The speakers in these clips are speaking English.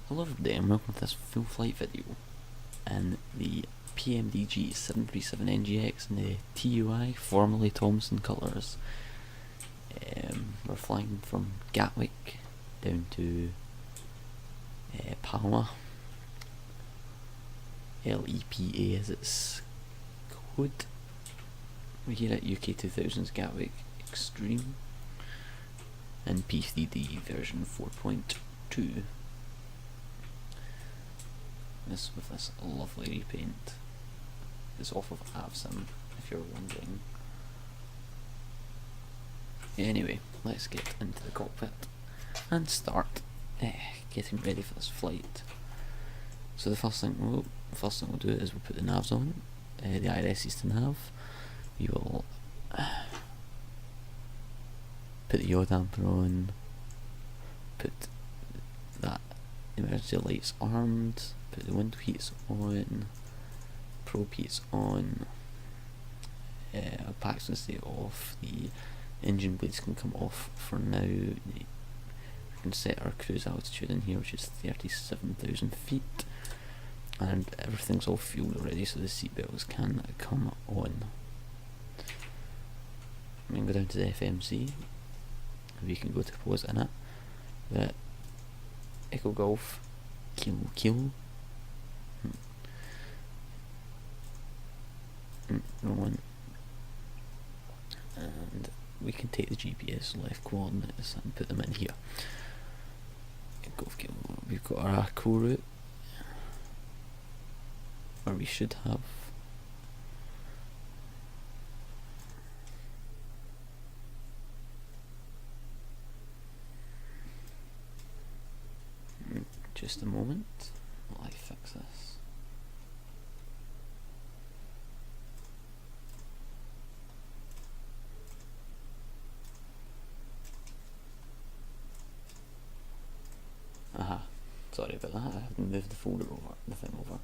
Hello everybody and welcome to this full flight video in the PMDG 737NGX in the TUI, formerly Thomson colours. We're flying from Gatwick down to Palma. LEPA is its code. We're here at UK 2000's Gatwick Extreme in P3D version 4.2. This with this lovely repaint. It's off of Avsim, if you're wondering. Anyway, let's get into the cockpit and start getting ready for this flight. So the first thing we'll do is we'll put the navs on, the IRSs to nav. We will put the yaw damper on, put that emergency lights armed, put the window heats on, probe heats on, packs can stay off, the engine blades can come off for now. We can set our cruise altitude in here, which is 37,000 feet, and everything's all fueled already, so the seat belts can come on. We can go down to the FMC. We can go to pause in it. The Echo Golf Kilo. Wrong one. And we can take the GPS left coordinates and put them in here. Golf Kilo. We've got our co-route, or we should have. Just a moment while I fix this. Aha, sorry about that, I haven't moved the folder over, the thing over.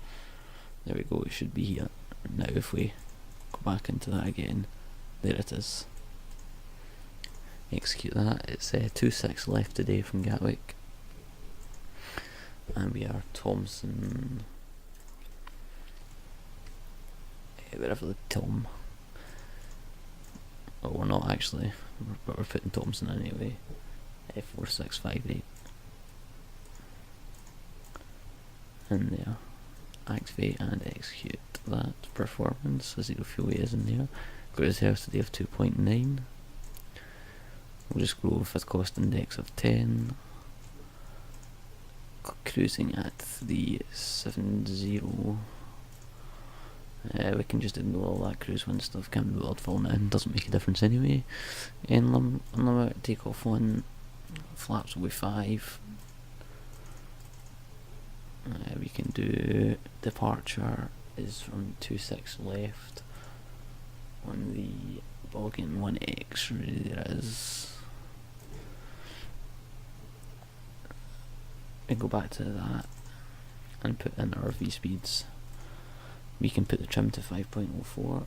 There we go, it should be here. Now if we go back into that again, there it is. Execute that. It's 2-6 left today from Gatwick. And we are Thomson, wherever the Tom. Oh, we're not actually, but we're putting Thomson anyway. 4658. In there. Activate and execute that performance. 0 fuel is in there. Cruise health today of 2.9. We'll just go with a cost index of 10. Cruising at 370. We can just ignore all that cruise wind stuff, can't be bothered filling it in, doesn't make a difference anyway. Unlimited takeoff on, flaps will be 5. We can do departure is from 2-6 left on the Boeing 1X, really there is. We go back to that and put in our V speeds. We can put the trim to 5.04.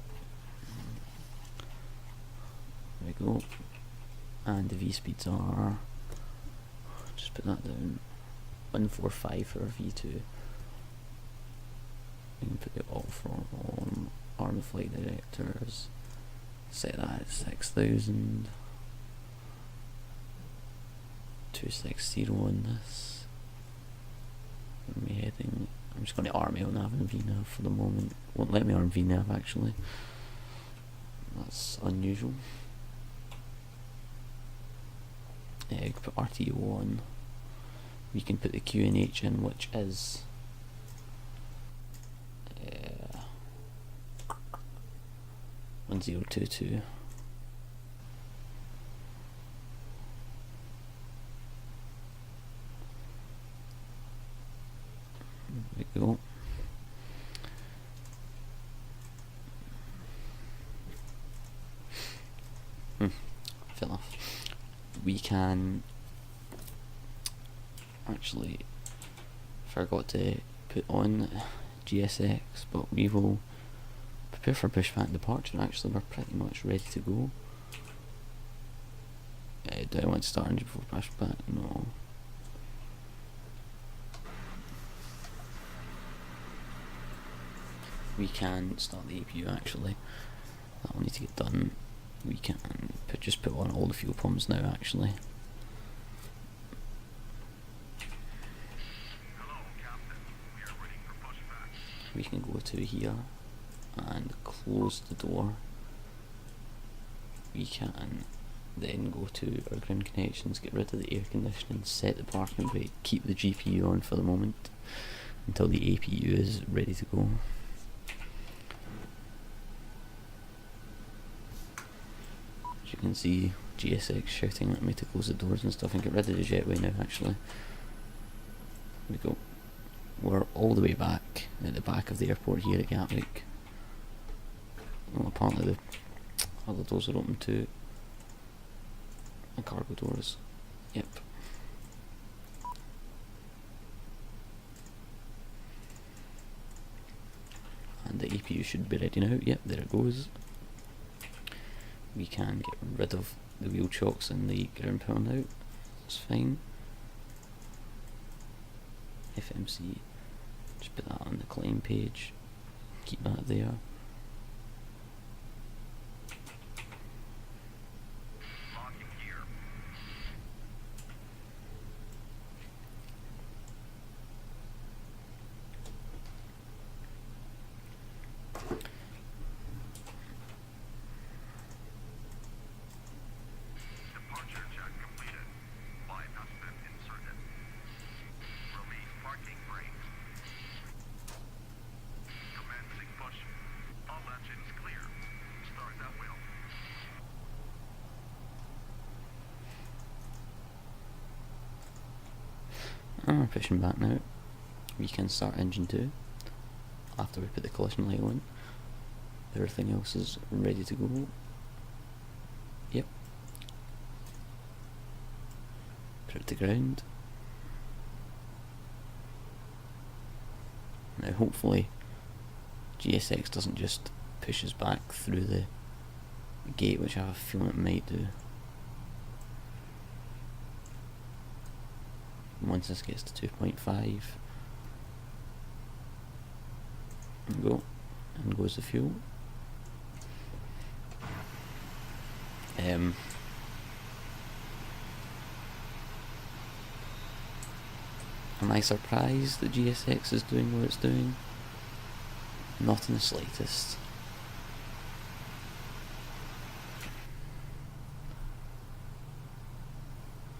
There we go. And the V speeds are, just put that down, 145 for our V2. We can put the all-from on, arm flight directors, set that at 6,000. 260 on this. Heading. I'm just going to arm LNAV and VNAV for the moment. Won't let me arm VNAV actually. That's unusual. We can put RTO on. We can put the QNH in, which is 1022. There we go. Fell off. We can actually, forgot to put on GSX, but we will prepare for pushback departure. Actually, we're pretty much ready to go. Do I want to start engine before pushback? No. we can start the APU actually. That will need to get done. We can just put on all the fuel pumps now actually. We can go to here and close the door. We can then go to our ground connections, get rid of the air conditioning, set the parking brake, keep the GPU on for the moment until the APU is ready to go. As you can see, GSX shouting at me to close the doors and stuff, and get rid of the jetway now actually. There we go. We're all the way back at the back of the airport here at Gatwick. Well, apparently the other doors are open too. The cargo doors. Yep. And the APU should be ready now. Yep, there it goes. We can get rid of the wheel chocks and the ground power now. That's fine. FMC. Just put that on the claim page. Keep that there. And we're pushing back now. We can start engine 2 after we put the collision light on. Everything else is ready to go. Yep. Put it to ground. Now hopefully GSX doesn't just push us back through the gate, which I have a feeling it might do. Once this gets to 2.5, and go, and goes the fuel. Am I surprised that GSX is doing what it's doing? Not in the slightest.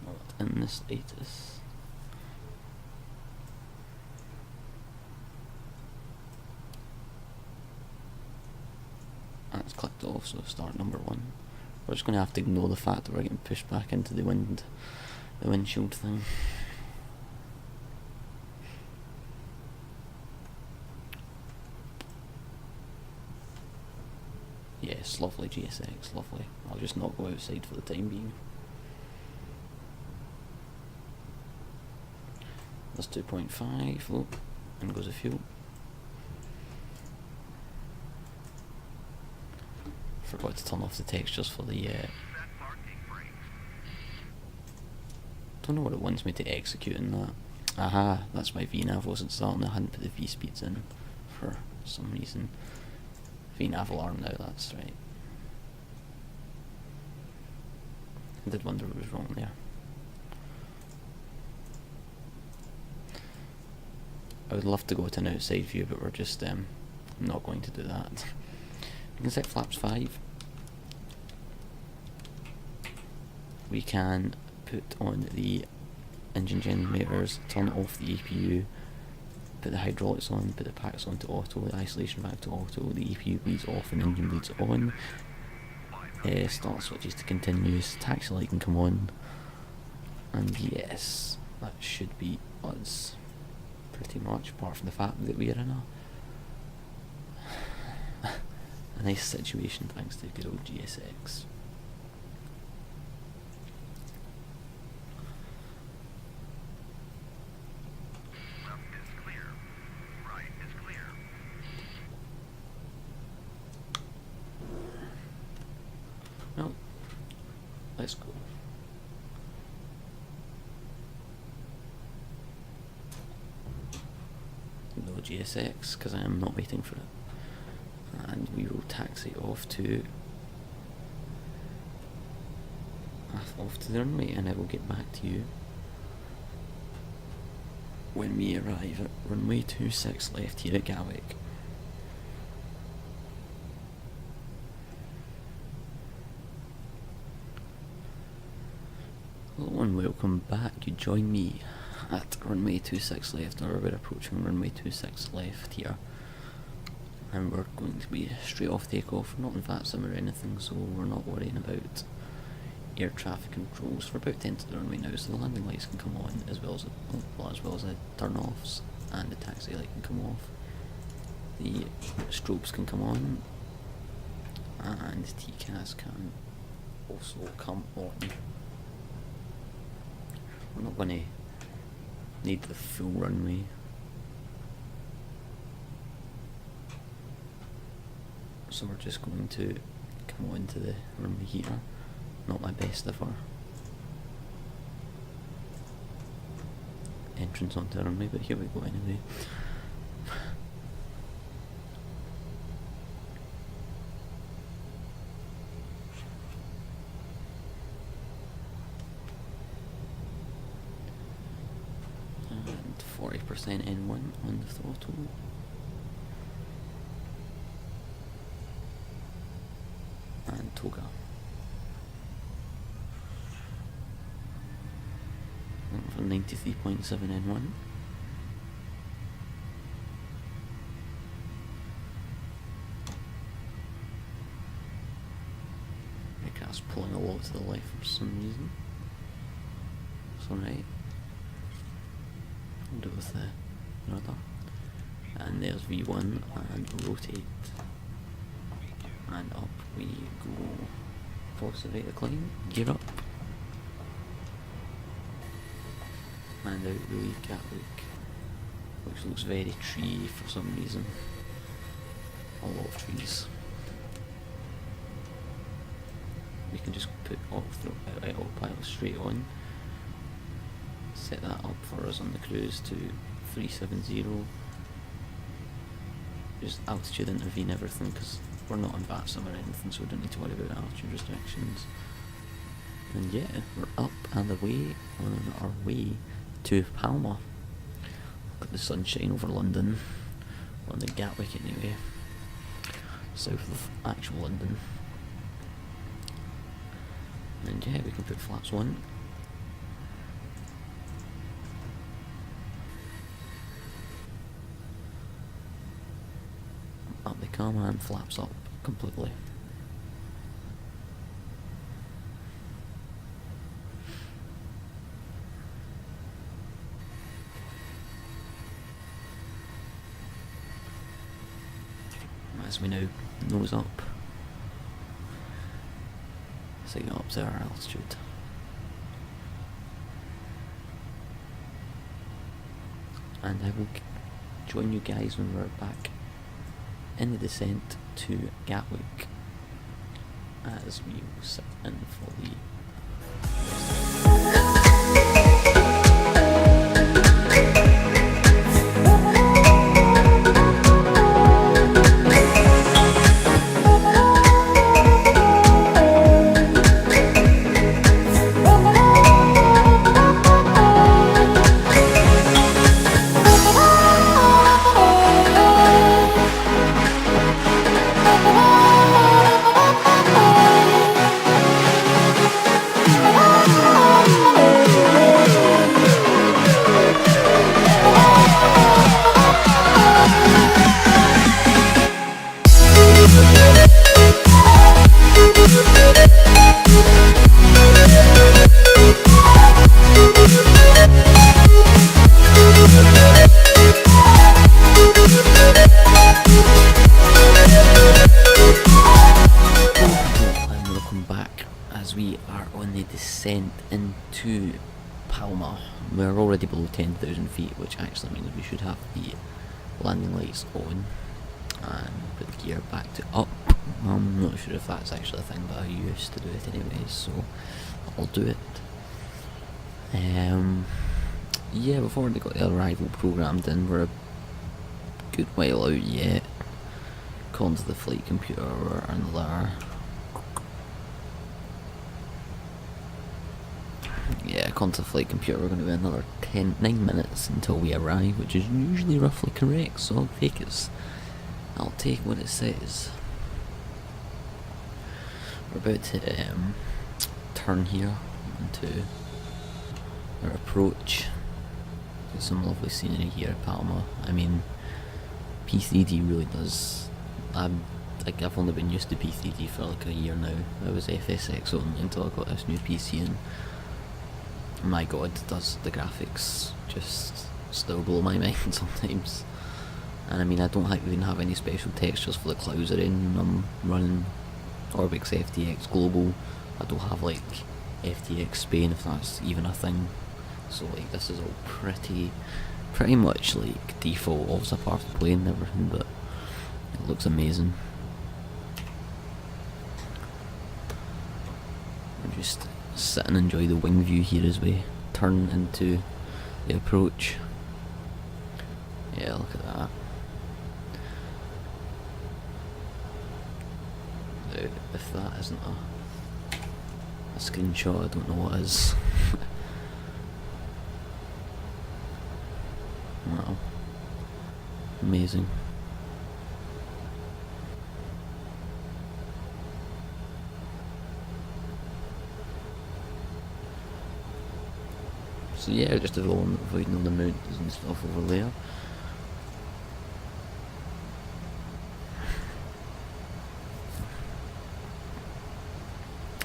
Not in the slightest. That's clicked off, so start number 1. We're just going to have to ignore the fact that we're getting pushed back into the windshield thing. Yes, lovely GSX, lovely. I'll just not go outside for the time being. That's 2.5, look, and goes the fuel. Forgot to turn off the textures for the don't know what it wants me to execute in that. Aha, that's why VNav wasn't starting. I hadn't put the V speeds in for some reason. VNav alarm now, that's right. I did wonder what was wrong there. I would love to go to an outside view, but we're just not going to do that. We can set flaps 5. We can put on the engine generators, turn off the APU, put the hydraulics on, put the packs onto auto, the isolation back to auto, the APU bleeds off and engine bleeds on. Start switches to continuous, taxi light can come on, and yes, that should be us. Pretty much, apart from the fact that we are in a nice situation thanks to good old GSX. Well, let's go. No GSX, because I am not waiting for it. and we will taxi off to the runway, and I will get back to you when we arrive at runway 26 left here at Gatwick. Hello and welcome back. You join me at runway 26 left, or we're approaching runway 26 left here, and we're going to be straight off takeoff. We're not in VATSIM or anything, so we're not worrying about air traffic controls. We're about to enter the runway now, so the landing lights can come on, as well as the turn offs, and the taxi light can come off. The strobes can come on, and the TCAS can also come on. We're not going to need the full runway. So we're just going to come on to the runway here. Not my best ever entrance onto the runway, but here we go anyway. And 40% N1 on the throttle. And Toga. For 93.7 N1. Aircraft's pulling a lot to the left for some reason. It's alright. I'll do it with the rudder. And there's V1, and rotate. And up we go. Accelerate the climb, gear up. And out the Gatwick, which looks very tree for some reason. A lot of trees. We can just put autopilot straight on. Set that up for us on the cruise to 370. Just altitude intervene everything, because we're not on VATSIM or anything, so we don't need to worry about altitude restrictions. And yeah, we're up and away on our way to Palma. Look at the sunshine over London, on the Gatwick anyway, south of actual London. And yeah, we can put flaps on. Up they come, and flaps up completely. As we now nose up, so get up to our altitude. And I will join you guys when we're back in the descent to Gatwick, as we will sit in for the descent into Palma. We're already below 10,000 feet, which actually means we should have the landing lights on and put the gear back to up. I'm not sure if that's actually a thing, but I used to do it anyways, so I'll do it. Yeah, we've already got the arrival programmed in. We're a good while out yet. according to the flight computer, we're another... Yeah, according to the flight computer, we're going to be another 9 minutes until we arrive, which is usually roughly correct, so I'll take what it says. We're about to turn here into our approach. Got some lovely scenery here at Palma. I mean, P3D really does. I've only been used to P3D for like a year now. I was FSFX only until I got this new PC, and my god, does the graphics just still blow my mind sometimes. And I mean, I don't even have any special textures for the clouds or anything. I'm running Orbx FTX Global. I don't have like FTX Spain, if that's even a thing. So like, this is all pretty much like default. Obviously apart from the plane and everything, but it looks amazing. I'll just sit and enjoy the wing view here as we turn into the approach. Yeah, look at that. If that isn't a screenshot, I don't know what is. Wow. Amazing. So yeah, just avoiding all the mountains and stuff over there.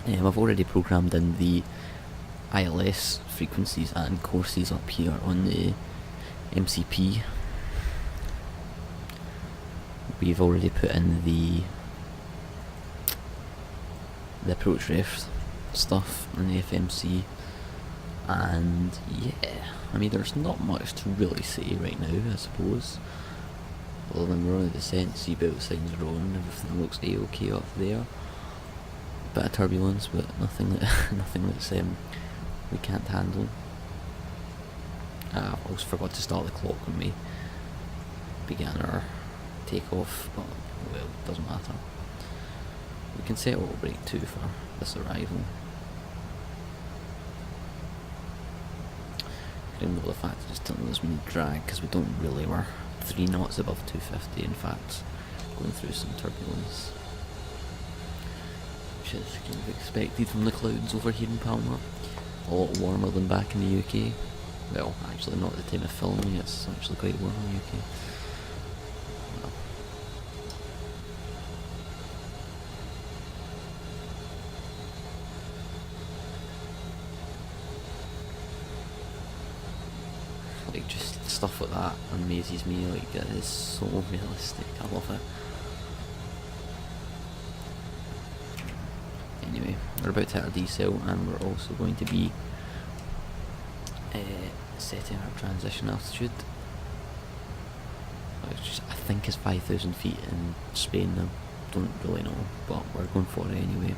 I've already programmed in the ILS frequencies and courses up here on the MCP. We've already put in the approach ref stuff in the FMC, and yeah, I mean, there's not much to really say right now, I suppose. Other than we're on the descent, seatbelt signs are on, everything looks A-OK up there. Bit of turbulence, but nothing that's we can't handle. I also forgot to start the clock when we began our takeoff, but well, it doesn't matter. We can set auto brake too for this arrival. Ignore the fact it's telling us we need drag, because we don't really. We're 3 knots above 250, in fact, going through some turbulence, which is kind of expected from the clouds over here in Palma. A lot warmer than back in the UK. Well, actually not at the time of filming, it's actually quite warm in the UK. Well. Like, just stuff like that amazes me, like, it is so realistic, I love it. Anyway, we're about to hit our decel, and we're also going to be setting our transition altitude, which I think is 5,000 feet in Spain. I don't really know, but we're going for it anyway.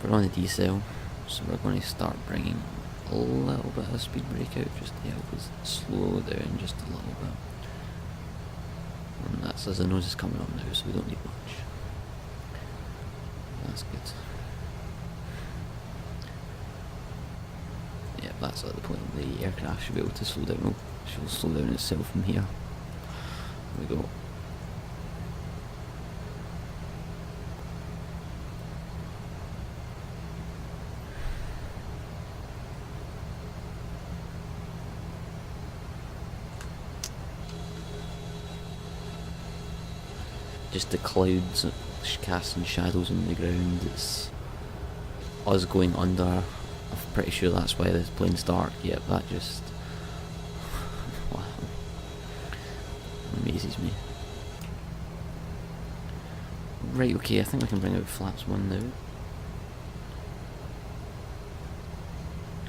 We're on the decel, so we're going to start bringing a little bit of speed brake out just to help us slow down just a little bit. And that's as the nose is coming up now, so we don't need much. That's good. Yeah, that's at the point the aircraft should be able to slow down. Oh, she'll slow down itself from here. There we go. Just the clouds casting shadows on the ground. It's us going under. I'm pretty sure that's why this plane's dark. Yep, that just wow, amazes me. Right, okay, I think we can bring out flaps 1 now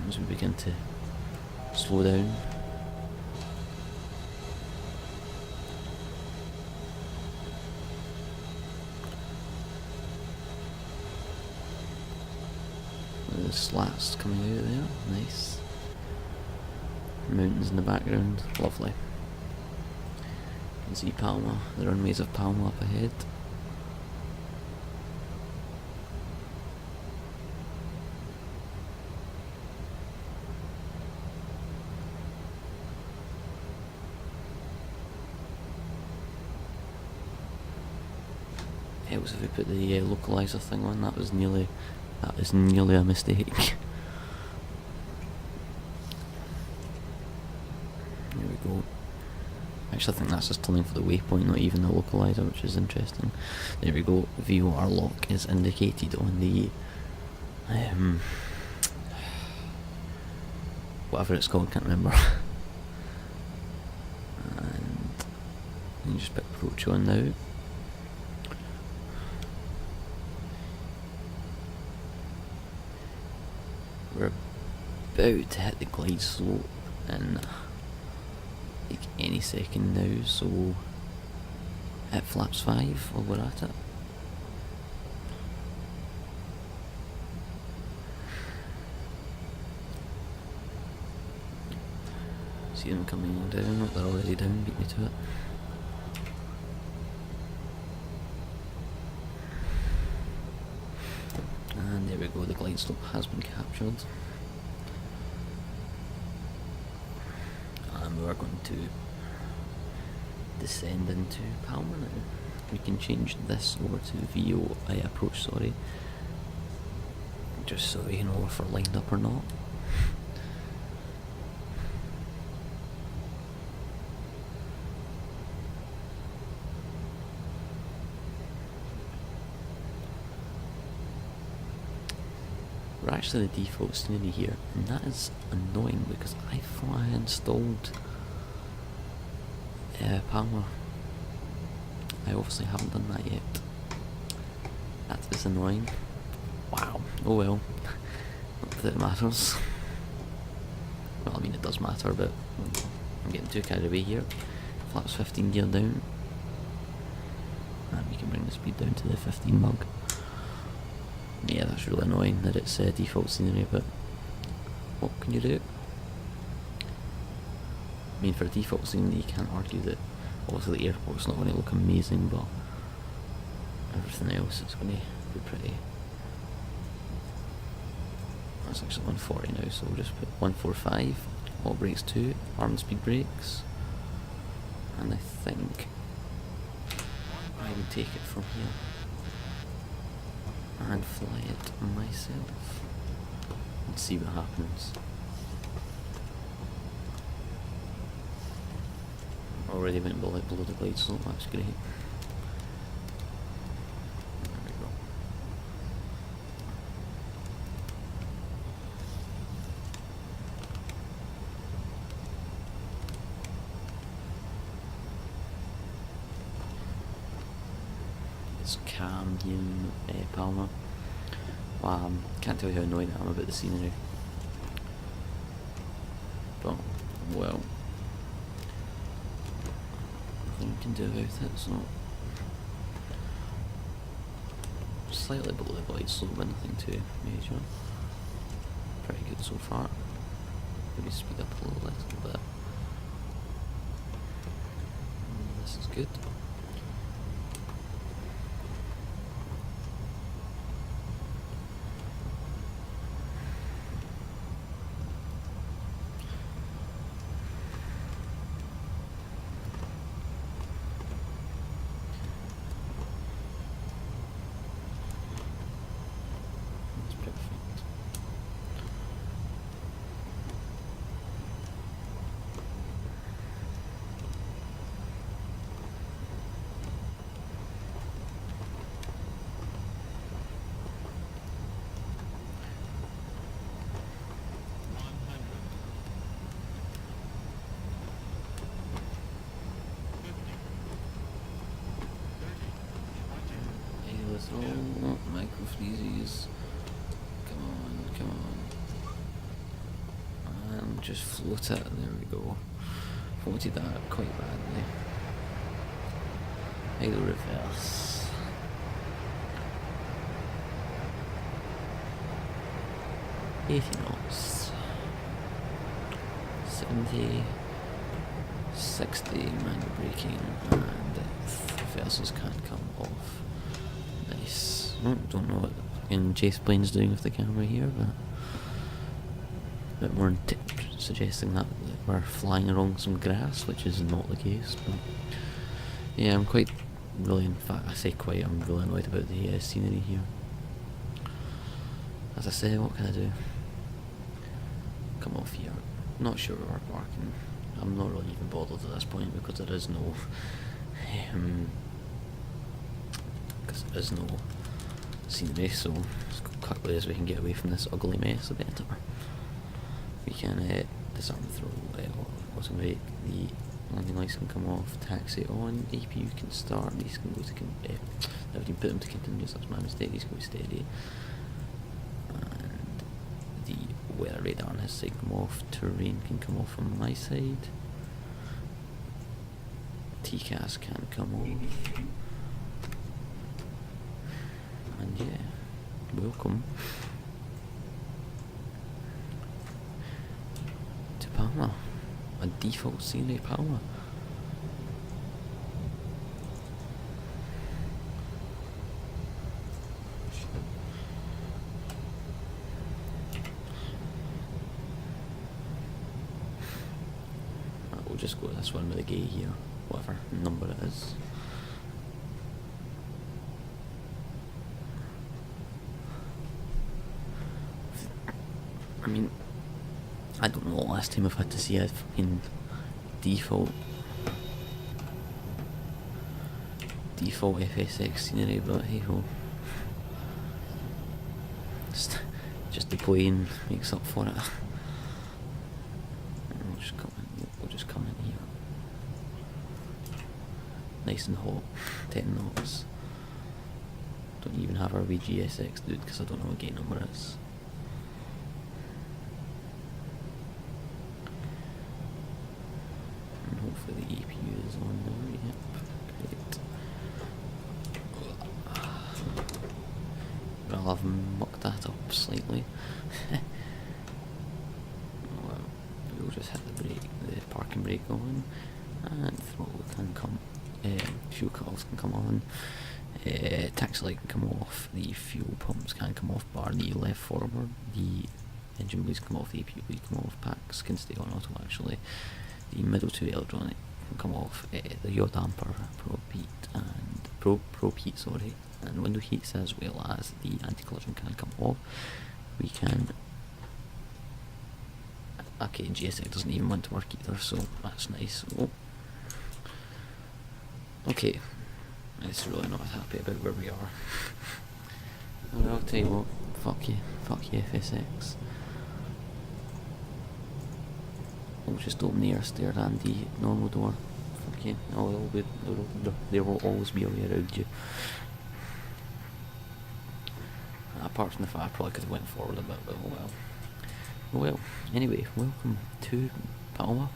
as we begin to slow down. The slats coming out there, nice. Mountains in the background, lovely. You can see Palma, the runways of Palma up ahead. It was if we put the localizer thing on, that is nearly a mistake. There we go. Actually, I think that's just turning for the waypoint, not even the localizer, which is interesting. There we go. VOR lock is indicated on the whatever it's called, can't remember. And you just put approach on now. We're about to hit the glide slope in like any second now, so at flaps 5 while we're at it. See them coming down. Oh, they're already down, beat me to it. And there we go, the glide slope has been captured. And we're going to descend into Palma now. We can change this over to VO approach, sorry. Just so we know if we're lined up or not. We're actually the default scenery here, and that is annoying because I thought I installed Palma. I obviously haven't done that yet. That is annoying. Wow. Oh well. Not that it matters. Well, I mean it does matter, but I'm getting too carried away here. Flaps 15 gear down. And we can bring the speed down to the 15 bug. Yeah, that's really annoying that it's default scenery, but what can you do? I mean, for a default scenery, you can't argue that obviously the airport's not going to look amazing, but everything else is going to be pretty. That's actually 140 now, so we'll just put 145, all brakes 2, arm speed brakes, and I think I would take it from here and fly it myself and see what happens. Already went below the glide slope, that's great. There we go. It's calm here in Palma. Wow, can't tell you how annoyed I am about the scenery. But, well, nothing you can do about it, so slightly below the glide slope, but nothing too major. Pretty good so far. Maybe speed up a little bit. This is good. Oh, micro freezes. Come on. And just float it. There we go. Floated that quite badly. Idle reverse. $80 knots. 70. 60 manual braking, and reversals can't come off. Nice. Don't know what fucking Chase Plane's doing with the camera here, but a bit more suggesting that we're flying along some grass, which is not the case. But yeah, I'm quite really, in fact, I say quite, I'm really annoyed about the scenery here. As I say, what can I do? Come off here. Not sure where we're parking. I'm not really even bothered at this point because there is no scenery, so as quickly as we can get away from this ugly mess, the better. We can disarm the throttle, auto brake, the landing lights can come off, taxi on, APU can start, these can go to I didn't put them to continuous, that's my mistake, these can go steady. And the weather radar on his side come off, terrain can come off on my side. TCAS can come off. And yeah, welcome to Palma, a default scenery Palma. We'll just go to this one with the gate here, whatever number it is. I mean, I don't know the last time I've had to see a fucking default FSX scenery, but hey ho. Just the plane makes up for it. We'll just come in here. Nice and hot, 10 knots. Don't even have our VGSX dude because I don't know what gate number it is. Hopefully the EPU is on now, yep, great. Well, I've mucked that up slightly. Well, we'll just hit the parking brake on, and throttle can come, fuel cutoffs can come on, taxi light can come off, the fuel pumps can come off, bar the left forward, the engine bleeds come off, the APU bleed come off, packs can stay on auto actually. The middle two electronic can come off, the yaw damper, pro heat, sorry, and window heats, as well as the anti-collision can come off. We can, okay, GSX doesn't even want to work either, so that's nice. Oh. Okay, it's really not happy about where we are. Well, I'll tell you what, fuck you FSX. We'll just open the air stair and the normal door. Fuck you. Oh, there will always be a way around you. Apart from the fact I probably could have went forward a bit, but oh well. Oh well. Anyway, welcome to Palma,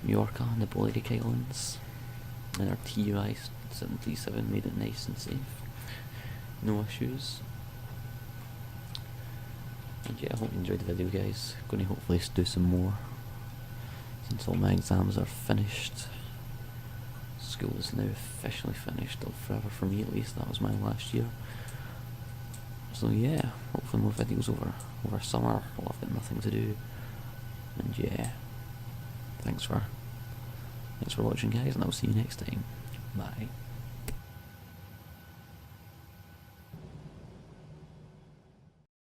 Mallorca and the Balearic Islands. And our TUI 737 made it nice and safe. No issues. And yeah, I hope you enjoyed the video, guys. Going to hopefully do some more since all my exams are finished. School is now officially finished, or forever for me at least. That was my last year. So yeah, hopefully more videos over summer while I've got nothing to do. And yeah, thanks for watching, guys, and I'll see you next time. Bye.